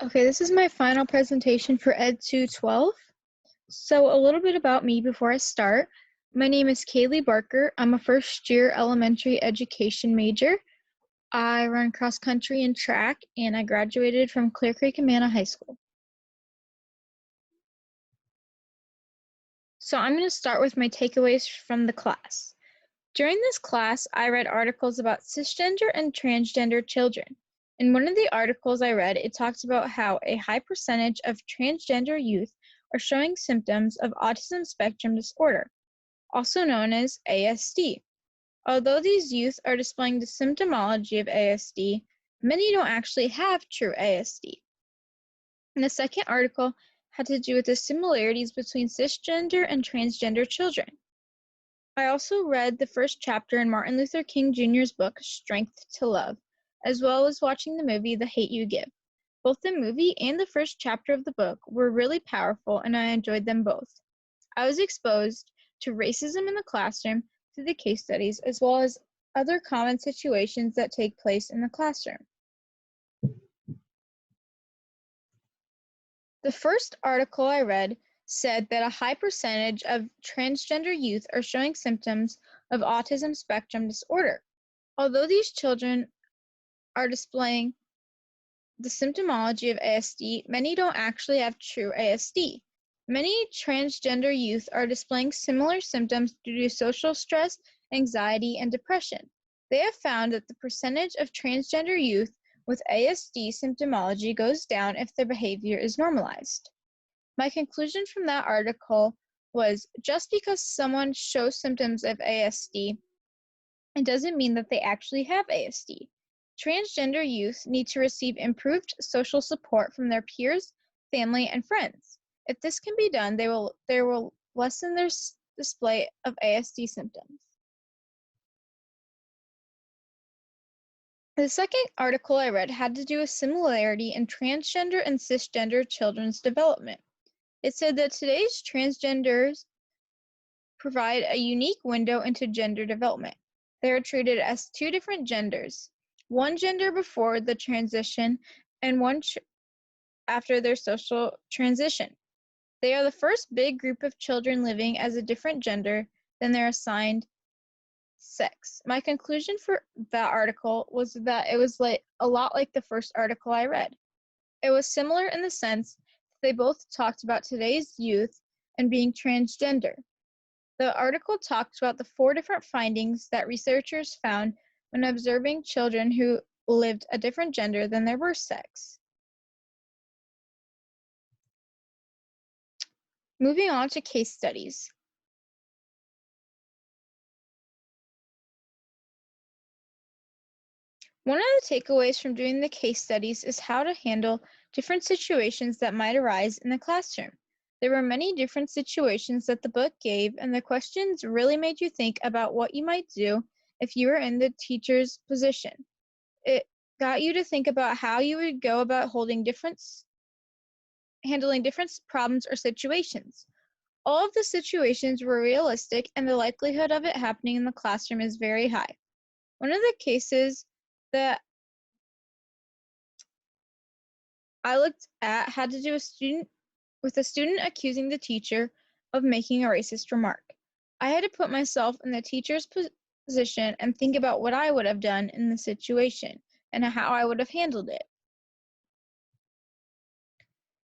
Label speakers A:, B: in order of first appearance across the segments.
A: Okay, this is my final presentation for Ed 212. So a little bit about me before I start. My name is Kaylee Barker. I'm a first-year elementary education major. I run cross country and track, and I graduated from Clear Creek Amana High School. So I'm going to start with my takeaways from the class. During this class, I read articles about cisgender and transgender children. In one of the articles I read, it talks about how a high percentage of transgender youth are showing symptoms of autism spectrum disorder, also known as ASD. Although these youth are displaying the symptomology of ASD, many don't actually have true ASD. And the second article had to do with the similarities between cisgender and transgender children. I also read the first chapter in Martin Luther King Jr.'s book, Strength to Love, as well as watching the movie The Hate U Give. Both the movie and the first chapter of the book were really powerful, and I enjoyed them both. I was exposed to racism in the classroom through the case studies, as well as other common situations that take place in the classroom. The first article I read said that a high percentage of transgender youth are showing symptoms of autism spectrum disorder. Although these children are displaying the symptomology of ASD, many don't actually have true ASD. Many transgender youth are displaying similar symptoms due to social stress, anxiety, and depression. They have found that the percentage of transgender youth with ASD symptomology goes down if their behavior is normalized. My conclusion from that article was just because someone shows symptoms of ASD, it doesn't mean that they actually have ASD. Transgender youth need to receive improved social support from their peers, family, and friends. If this can be done, they will lessen their display of ASD symptoms. The second article I read had to do with similarity in transgender and cisgender children's development. It said that today's transgenders provide a unique window into gender development. They are treated as two different genders, one gender before the transition and one after their social transition. They are the first big group of children living as a different gender than their assigned sex. My conclusion for that article was that it was a lot like the first article I read. It was similar in the sense that they both talked about today's youth and being transgender. The article talked about the 4 different findings that researchers found when observing children who lived a different gender than their birth sex. Moving on to case studies. One of the takeaways from doing the case studies is how to handle different situations that might arise in the classroom. There were many different situations that the book gave, and the questions really made you think about what you might do if you were in the teacher's position. It got you to think about how you would go about handling different problems or situations. All of the situations were realistic, and the likelihood of it happening in the classroom is very high. One of the cases that I looked at had to do with a student accusing the teacher of making a racist remark. I had to put myself in the teacher's position and think about what I would have done in the situation and how I would have handled it.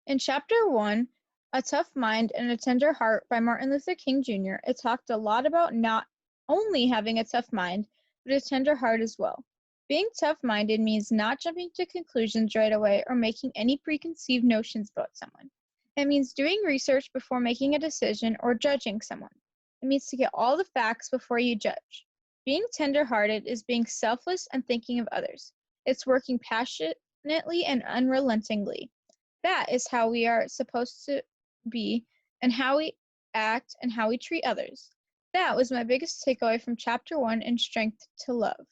A: In Chapter 1, A Tough Mind and a Tender Heart by Martin Luther King Jr., it talked a lot about not only having a tough mind, but a tender heart as well. Being tough-minded means not jumping to conclusions right away or making any preconceived notions about someone. It means doing research before making a decision or judging someone. It means to get all the facts before you judge. Being tender-hearted is being selfless and thinking of others. It's working passionately and unrelentingly. That is how we are supposed to be, and how we act and how we treat others. That was my biggest takeaway from Chapter 1 in Strength to Love.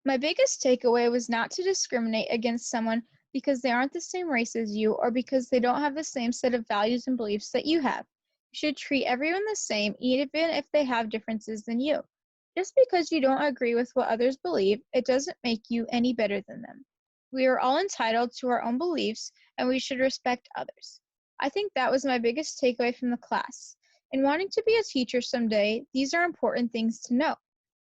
A: My biggest takeaway was not to discriminate against someone because they aren't the same race as you or because they don't have the same set of values and beliefs that you have. You should treat everyone the same, even if they have differences than you. Just because you don't agree with what others believe, it doesn't make you any better than them. We are all entitled to our own beliefs and we should respect others. I think that was my biggest takeaway from the class. In wanting to be a teacher someday, these are important things to know.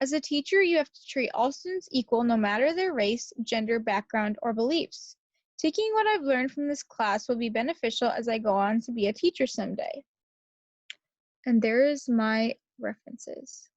A: As a teacher, you have to treat all students equal no matter their race, gender, background, or beliefs. Taking what I've learned from this class will be beneficial as I go on to be a teacher someday. And there is my references.